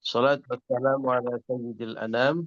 Salat wassalamu ala sayyidil anam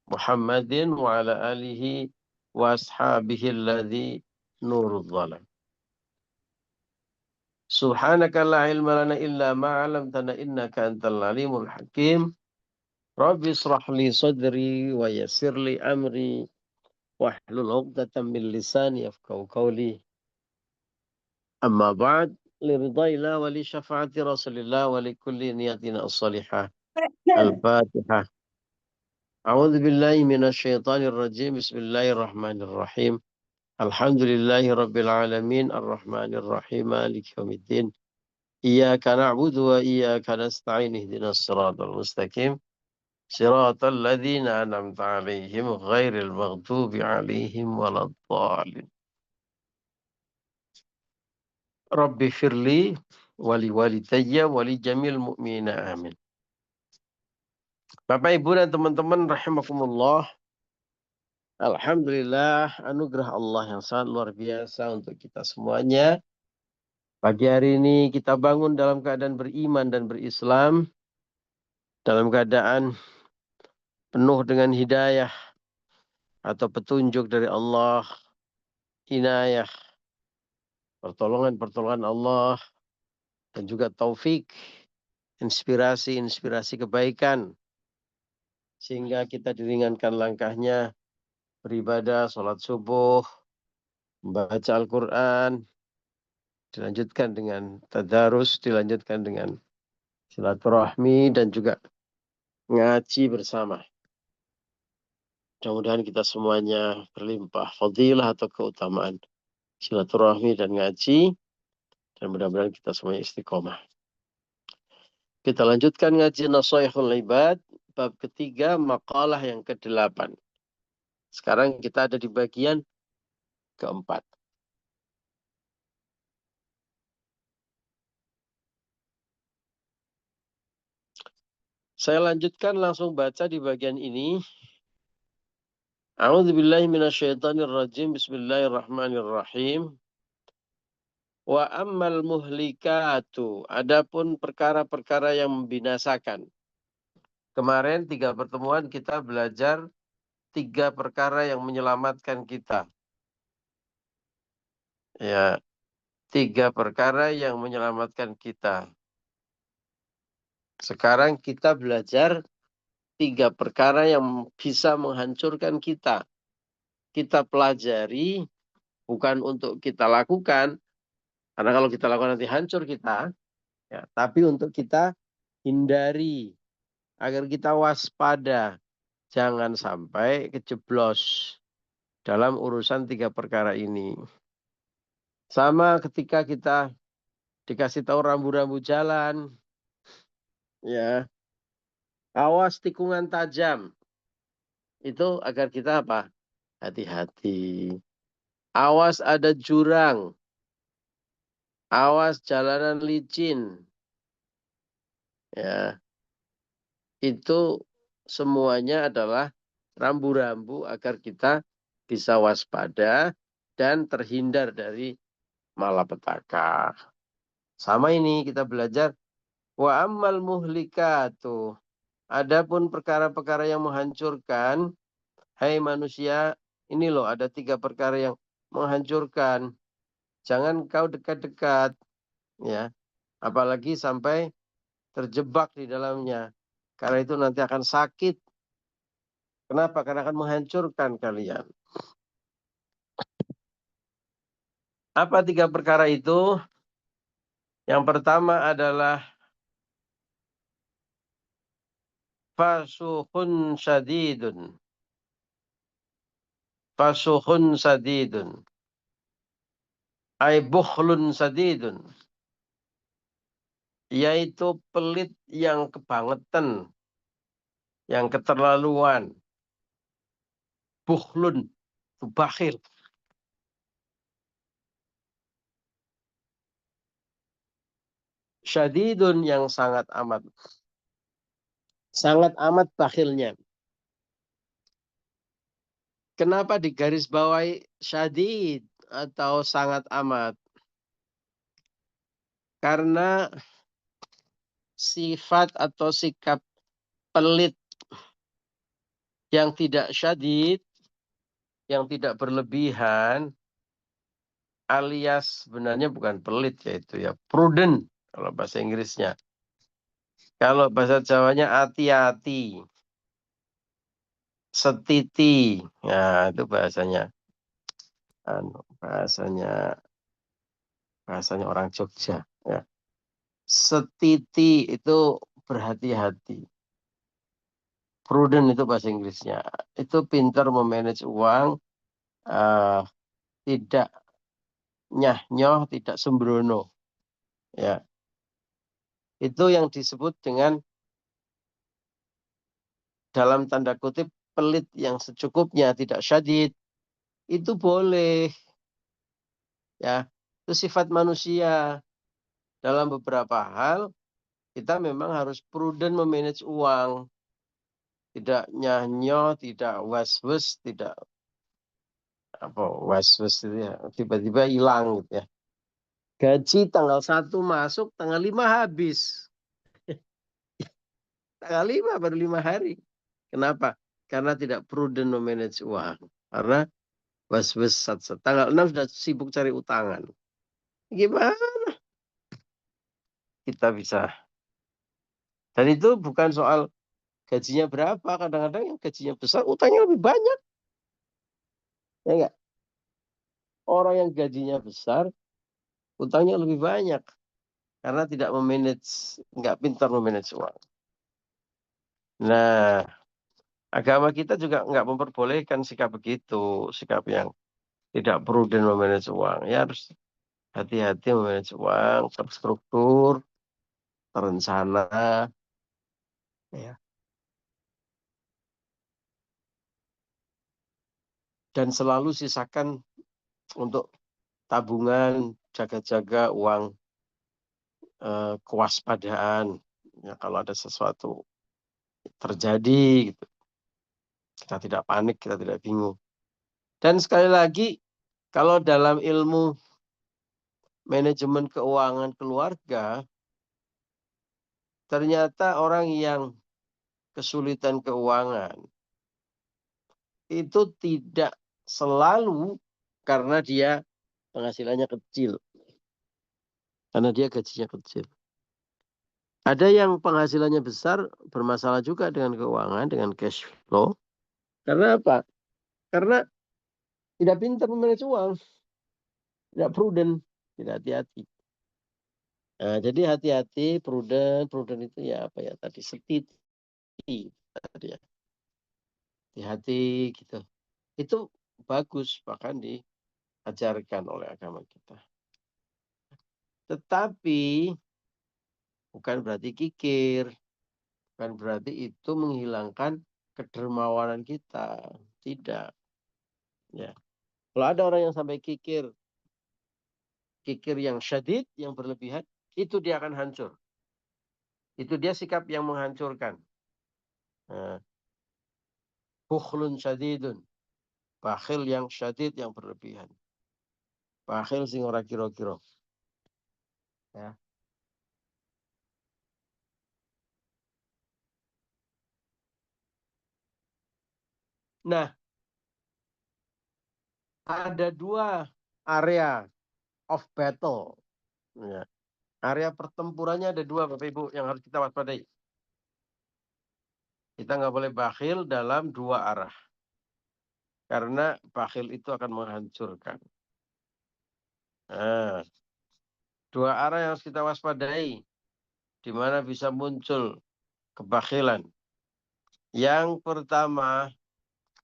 Muhammadin wa ala alihi wa ashabihi alladhi nurul zalam. Subhanaka la ilma lana illa ma 'allamtana innaka antal alimul hakim. Rabbi israh li sadri wa yassir li amri wahlul 'uqdatam min lisani yafqahu qawli. Amma ba'd, liridhaillah wa li syafaati Rasulillah wa li kulli niyatina as-salihah. Al-Fatihah. A'udzu billahi minasyaitonir rajim. Bismillahirrahmanirrahim. Alhamdulillahi rabbil alamin arrahmanir rahim maliki yaumiddin. Iyyaka na'budu wa iyyaka nasta'in ihdinas siratal mustaqim. Siratal ladzina an'amta 'alaihim ghairil maghdubi 'alaihim waladdallin. Rabbi firli wali walidayya wali jamil mu'minina amin. Bapak Ibu dan teman-teman rahimakumullah. Alhamdulillah, anugerah Allah yang sangat luar biasa untuk kita semuanya. Pagi hari ini kita bangun dalam keadaan beriman dan berislam, dalam keadaan penuh dengan hidayah atau petunjuk dari Allah, inayah, pertolongan-pertolongan Allah, dan juga taufik, inspirasi-inspirasi kebaikan, sehingga kita diringankan langkahnya beribadah, sholat subuh, membaca Al-Quran, dilanjutkan dengan tadarus, dilanjutkan dengan silaturahmi, dan juga ngaji bersama. Mudah-mudahan kita semuanya berlimpah fadilah atau keutamaan silaturahmi dan ngaji, dan mudah-mudahan kita semuanya istiqomah. Kita lanjutkan ngaji Nasaihul Ibad, bab ketiga, makalah yang ke-8. Sekarang kita ada di bagian keempat. Saya lanjutkan langsung baca di bagian ini. A'udzubillahi minasyaitonirrajim. Bismillahirrahmanirrahim. Wa ammal muhlikatu. Adapun perkara-perkara yang membinasakan. Kemarin 3 pertemuan kita belajar 3 perkara yang menyelamatkan kita. Ya, 3 perkara yang menyelamatkan kita. Sekarang kita belajar 3 perkara yang bisa menghancurkan kita. Kita pelajari bukan untuk kita lakukan, karena kalau kita lakukan nanti hancur kita, ya, tapi untuk kita hindari, agar kita waspada, jangan sampai kejeblos dalam urusan 3 perkara ini. Sama ketika kita dikasih tahu rambu-rambu jalan, ya, awas tikungan tajam, itu agar kita apa? Hati-hati. Awas ada jurang. Awas jalanan licin. Ya. Itu semuanya adalah rambu-rambu agar kita bisa waspada dan terhindar dari malapetaka. Sama ini kita belajar wa ammal muhlikatu. Adapun perkara-perkara yang menghancurkan, hai manusia, ini loh ada 3 perkara yang menghancurkan. Jangan kau dekat-dekat, ya. Apalagi sampai terjebak di dalamnya. Karena itu nanti akan sakit. Kenapa? Karena akan menghancurkan kalian. Apa 3 perkara itu? Yang pertama adalah fasuhun syadidun. Fasuhun sadidun. Ay bukhlun sadidun. Yaitu pelit yang kebangetan. Yang keterlaluan. Bukhlun. Itu bakhil. Syadidun yang sangat amat bakhilnya. Kenapa digarisbawahi syadid atau sangat amat? Karena sifat atau sikap pelit yang tidak syadid, yang tidak berlebihan, alias sebenarnya bukan pelit yaitu ya prudent kalau bahasa Inggrisnya. Kalau bahasa Jawanya hati-hati, setiti. Nah, itu bahasanya. Bahasanya orang Jogja. Ya. Setiti itu berhati-hati. Prudent itu bahasa Inggrisnya. Itu pintar memanage uang, uh, tidak nyah-nyoh, tidak sembrono. Ya, itu yang disebut dengan dalam tanda kutip pelit yang secukupnya, tidak syadid. Itu boleh. Ya, itu sifat manusia. Dalam beberapa hal kita memang harus prudent memanage uang. Tidak nyah-nyoh, tidak was-was, tidak apa was-was itu ya, tiba-tiba hilang gitu ya. Gaji tanggal 1 masuk, tanggal 5 habis. Tanggal 5 baru 5 hari. Kenapa? Karena tidak prudent memanage uang. Karena was-was tanggal 6 sudah sibuk cari utangan. Gimana kita bisa? Dan itu bukan soal gajinya berapa. Kadang-kadang yang gajinya besar, utangnya lebih banyak. Ya enggak? Orang yang gajinya besar, utangnya lebih banyak. Karena tidak memanage, nggak pintar memanage uang. Nah, agama kita juga nggak memperbolehkan sikap begitu. Sikap yang tidak prudent memanage uang. Ya harus hati-hati memanage uang, terstruktur, terencana. Ya. Dan selalu sisakan untuk tabungan, jaga-jaga uang, kewaspadaan. Ya, kalau ada sesuatu terjadi, gitu. Kita tidak panik, kita tidak bingung. Dan sekali lagi, kalau dalam ilmu manajemen keuangan keluarga, ternyata orang yang kesulitan keuangan itu tidak selalu karena dia penghasilannya kecil. Karena dia gajinya kecil. Ada yang penghasilannya besar, bermasalah juga dengan keuangan, dengan cash flow. Karena apa? Karena tidak pintar memanage uang, tidak prudent, tidak hati-hati. Nah, jadi hati-hati, prudent itu ya apa ya tadi, setiti tadi ya. Hati-hati gitu. Itu bagus, bahkan diajarkan oleh agama kita. Tetapi bukan berarti kikir, bukan berarti itu menghilangkan kedermawanan kita. Tidak. Ya. Kalau ada orang yang sampai kikir yang syadid, yang berlebihan, itu dia akan hancur. Itu dia sikap yang menghancurkan. Nah, bukhlun syadidun. Bakhil yang syadid, yang berlebihan. Bakhil sing ora kira-kira. Ya. Nah, ada dua area of battle. Ya. Area pertempurannya ada dua, Bapak Ibu, yang harus kita waspadai. Kita nggak boleh bakhil dalam dua arah. Karena bakhil itu akan menghancurkan. Nah, dua arah yang harus kita waspadai. Di mana bisa muncul kebakhilan. Yang pertama,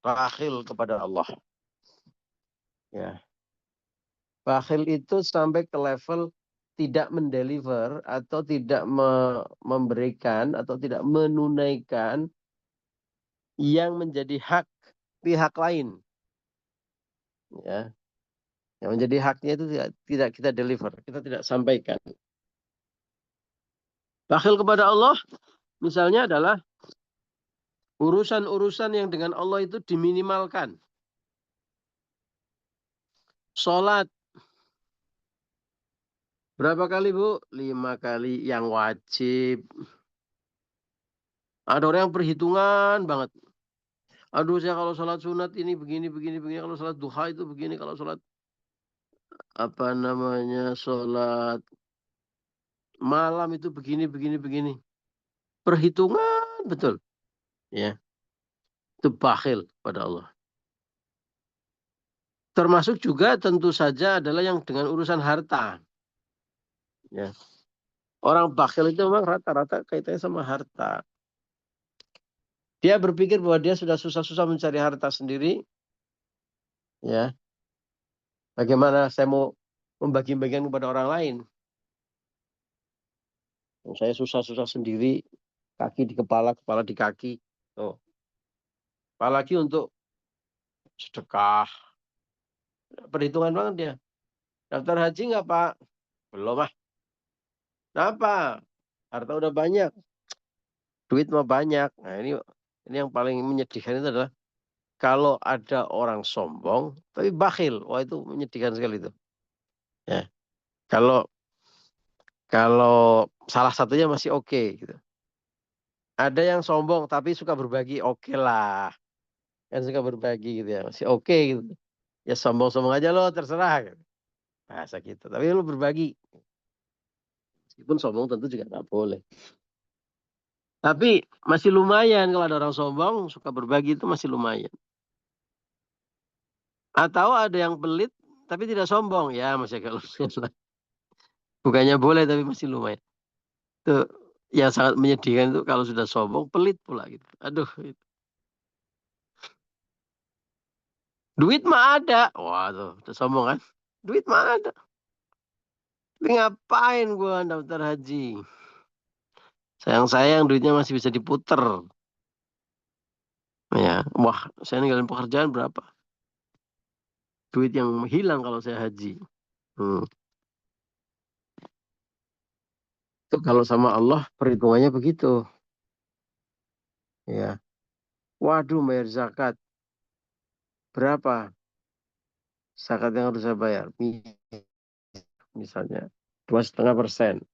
bakhil kepada Allah. Ya. Bakhil itu sampai ke level tidak mendeliver atau tidak memberikan atau tidak menunaikan yang menjadi hak pihak lain. Ya. Yang menjadi haknya itu tidak kita deliver, kita tidak sampaikan. Bakhil kepada Allah misalnya adalah urusan-urusan yang dengan Allah itu diminimalkan. Sholat berapa kali Bu? 5 kali yang wajib. Ada orang yang perhitungan banget. Aduh, saya kalau sholat sunat ini begini, begini, begini. Kalau sholat duha itu begini. Kalau sholat apa namanya, sholat malam itu begini, begini, begini. Perhitungan betul. Ya, itu bakhil pada Allah. Termasuk juga tentu saja adalah yang dengan urusan harta. Ya. Orang bakhil itu memang rata-rata kaitannya sama harta. Dia berpikir bahwa dia sudah susah-susah mencari harta sendiri. Ya, bagaimana saya mau membagi-bagikan kepada orang lain? Saya susah-susah sendiri, kaki di kepala, kepala di kaki. Oh. Apalagi untuk sedekah. Perhitungan banget dia. Daftar haji nggak Pak? Belum ah. Kenapa? Harta udah banyak. Duit mah banyak. Nah ini yang paling menyedihkan itu adalah kalau ada orang sombong tapi bakhil. Wah itu menyedihkan sekali itu. Ya. Kalau kalau salah satunya masih oke gitu. Ada yang sombong tapi suka berbagi, oke lah. Kan suka berbagi gitu ya, masih oke gitu. Ya sombong-sombong aja lo terserah gitu. Bahasa gitu. Tapi lu berbagi. Meskipun sombong tentu juga nggak boleh. Tapi masih lumayan kalau ada orang sombong suka berbagi itu masih lumayan. Atau ada yang pelit tapi tidak sombong ya masih agak lumayan. Bukannya boleh tapi masih lumayan. Itu yang sangat menyedihkan itu kalau sudah sombong pelit pula gitu. Aduh, duit mah ada. Wah tuh, udah sombong kan? Duit mah ada. Tapi ngapain gua daftar haji? Sayang-sayang duitnya masih bisa diputer. Ya, wah, saya ninggalin pekerjaan berapa? Duit yang hilang kalau saya haji. Hmm. Itu kalau sama Allah perhitungannya begitu. Ya. Waduh, bayar zakat. Berapa zakat yang harus saya bayar? Misalnya 2,5%.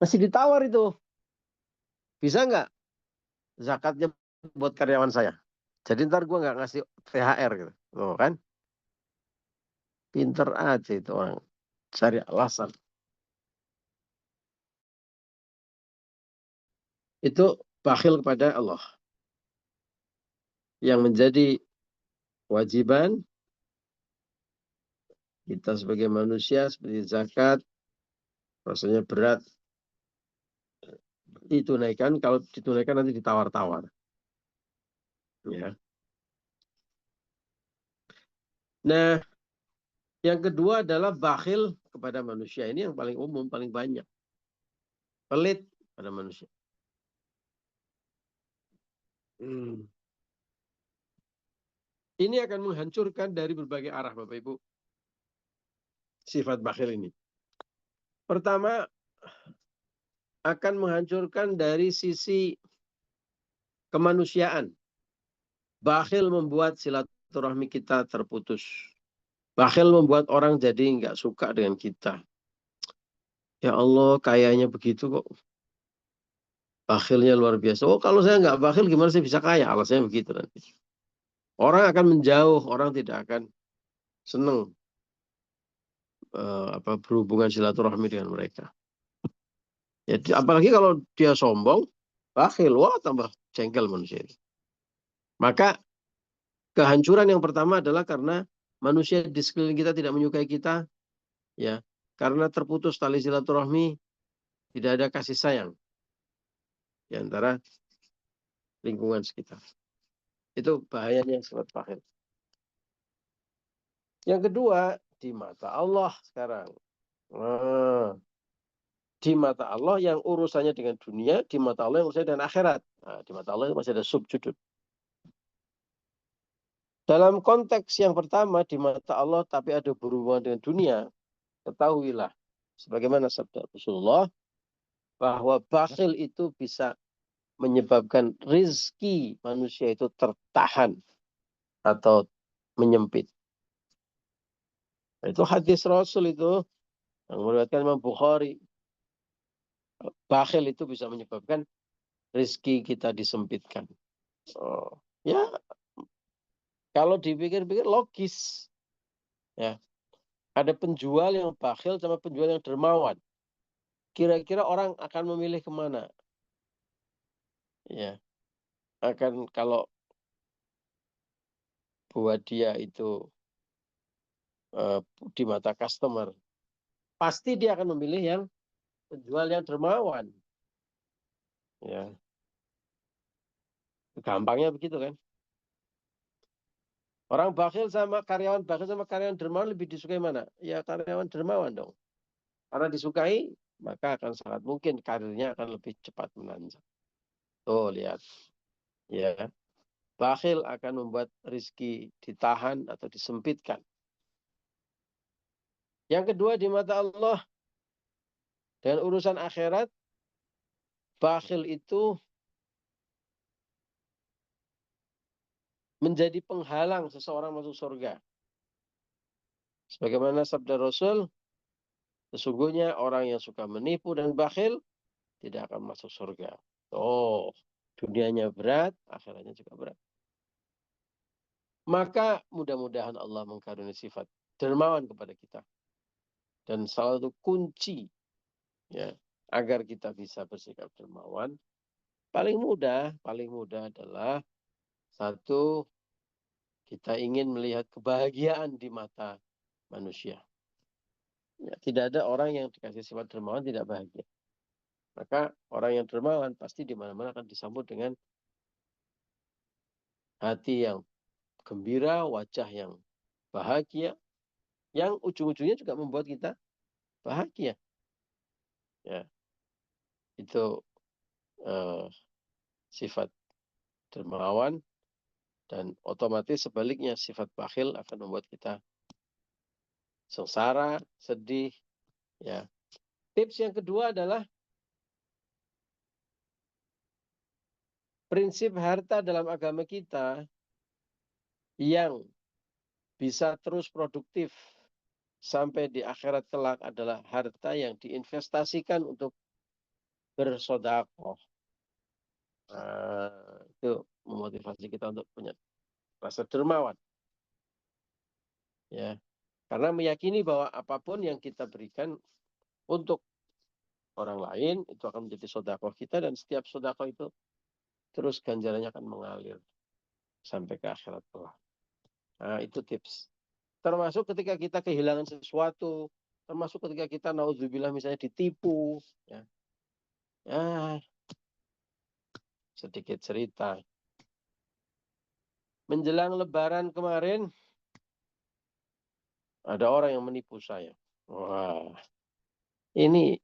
Masih ditawar itu. Bisa nggak zakatnya buat karyawan saya? Jadi ntar gue nggak ngasih THR gitu. Oh, kan? Pinter aja itu orang. Cari alasan. Itu bakhil kepada Allah. Yang menjadi kewajiban kita sebagai manusia seperti zakat rasanya berat ditunaikan, kalau ditunaikan nanti ditawar-tawar ya. Nah, yang kedua adalah bakhil kepada manusia. Ini yang paling umum, paling banyak. Pelit pada manusia. Hmm. Ini akan menghancurkan dari berbagai arah Bapak Ibu. Sifat bakhil ini. Pertama, akan menghancurkan dari sisi kemanusiaan. Bakhil membuat silaturahmi kita terputus. Bakhil membuat orang jadi nggak suka dengan kita. Ya Allah, kayaknya begitu kok. Bakhilnya luar biasa. Oh, kalau saya nggak bakhil, gimana saya bisa kaya? Alasannya begitu nanti. Orang akan menjauh, orang tidak akan senang berhubungan silaturahmi dengan mereka. Jadi, apalagi kalau dia sombong, bakhil, wah tambah jengkel manusia itu. Maka kehancuran yang pertama adalah karena manusia di sekeliling kita tidak menyukai kita, ya, karena terputus tali silaturahmi, tidak ada kasih sayang di antara lingkungan sekitar. Itu bahayanya sifat bakhil. Yang kedua, di mata Allah sekarang. Nah, di mata Allah yang urusannya dengan dunia, di mata Allah yang urusannya dengan akhirat. Nah, di mata Allah itu masih ada subjudul. Dalam konteks yang pertama, di mata Allah tapi ada berhubungan dengan dunia, ketahuilah, sebagaimana sabda Rasulullah, bahwa bakhil itu bisa menyebabkan rizki manusia itu tertahan atau menyempit. Itu hadis Rasul itu yang meriwayatkan Imam Bukhari. Bakhil itu bisa menyebabkan rezeki kita disempitkan. Oh, ya, kalau dipikir-pikir logis. Ya, ada penjual yang bakhil sama penjual yang dermawan. Kira-kira orang akan memilih kemana? Ya, akan kalau buat dia itu di mata customer, pasti dia akan memilih yang penjual yang dermawan. Ya, gampangnya begitu kan? Orang bakhil sama karyawan dermawan lebih disukai mana? Ya karyawan dermawan dong. Karena disukai, maka akan sangat mungkin karirnya akan lebih cepat menanjak. Tuh lihat, ya. Bakhil akan membuat rizki ditahan atau disempitkan. Yang kedua di mata Allah, dengan urusan akhirat, bakhil itu menjadi penghalang seseorang masuk surga. Sebagaimana sabda Rasul, sesungguhnya orang yang suka menipu dan bakhil tidak akan masuk surga. Oh, dunianya berat, akhiratnya juga berat. Maka mudah-mudahan Allah mengkaruniai sifat dermawan kepada kita. Dan salah satu kunci ya, agar kita bisa bersikap dermawan, paling mudah adalah satu, kita ingin melihat kebahagiaan di mata manusia. Ya, tidak ada orang yang dikasih sifat dermawan tidak bahagia. Maka orang yang dermawan pasti di mana-mana akan disambut dengan hati yang gembira, wajah yang bahagia, yang ujung-ujungnya juga membuat kita bahagia. Ya, itu eh, sifat dermawan, dan otomatis sebaliknya sifat bakhil akan membuat kita sengsara, sedih. Ya, tips yang kedua adalah prinsip harta dalam agama kita yang bisa terus produktif sampai di akhirat kelak adalah harta yang diinvestasikan untuk bersodakoh. Itu memotivasi kita untuk punya rasa dermawan. Ya, karena meyakini bahwa apapun yang kita berikan untuk orang lain itu akan menjadi sodakoh kita, dan setiap sodakoh itu terus ganjarannya akan mengalir sampai ke akhirat kelak. Nah, itu tips. Termasuk ketika kita kehilangan sesuatu, termasuk ketika kita naudzubillah misalnya ditipu, ya. Ya, sedikit cerita. Menjelang Lebaran kemarin, ada orang yang menipu saya. Wah, ini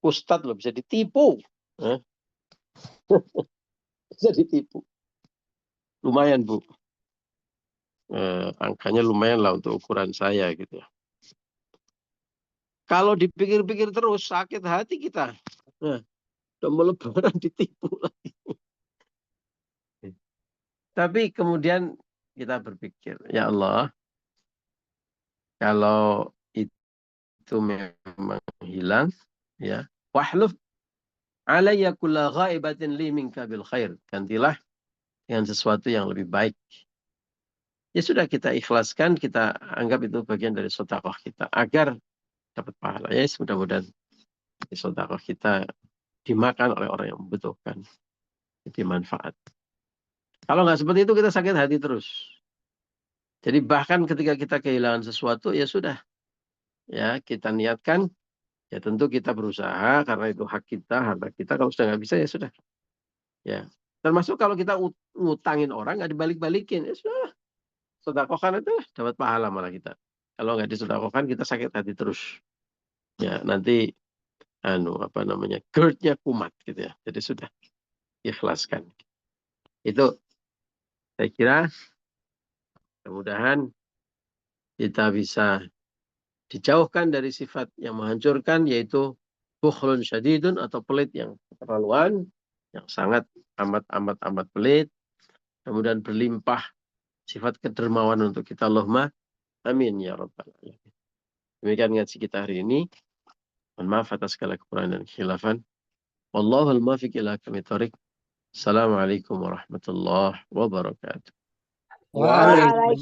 Ustadz loh bisa ditipu. Hah? Bisa ditipu. Lumayan, Bu. Angkanya lumayan lah untuk ukuran saya gitu ya. Kalau dipikir-pikir terus sakit hati kita. Nah, udah mau Lebaran ditipu lagi. Tapi kemudian kita berpikir, ya Allah, kalau itu memang hilang, ya, wahluf alayya kulla ghaibatin li minka bil khair. Gantilah dengan sesuatu yang lebih baik. Ya sudah, kita ikhlaskan, kita anggap itu bagian dari sedekah kita agar dapat pahala. Ya, mudah-mudahan sedekah kita dimakan oleh orang yang membutuhkan. Jadi manfaat. Kalau nggak seperti itu kita sakit hati terus. Jadi bahkan ketika kita kehilangan sesuatu, ya sudah, ya kita niatkan, ya tentu kita berusaha karena itu hak kita, harta kita. Kalau sudah nggak bisa ya sudah. Ya, termasuk kalau kita ngutangin orang nggak dibalik-balikin, ya sudah, sedekahkan itu dapat pahala malah kita. Kalau nggak disedekahkan kita sakit hati terus. Ya nanti apa namanya, GERD-nya kumat gitu ya. Jadi sudah ikhlaskan. Itu saya kira mudah-mudahan kita bisa dijauhkan dari sifat yang menghancurkan, yaitu bukhlun syadidun atau pelit yang keterlaluan, yang sangat amat pelit. Kemudian berlimpah sifat kedermawan untuk kita. Allahumma amin ya rabbal alamin. Demikian ngaji kita hari ini. Mohon maaf atas segala kekurangan dan khilafan. Wallahul muwaffiq ila aqwamit thoriq. Assalamualaikum warahmatullahi wabarakatuh. Waalaikumsalam.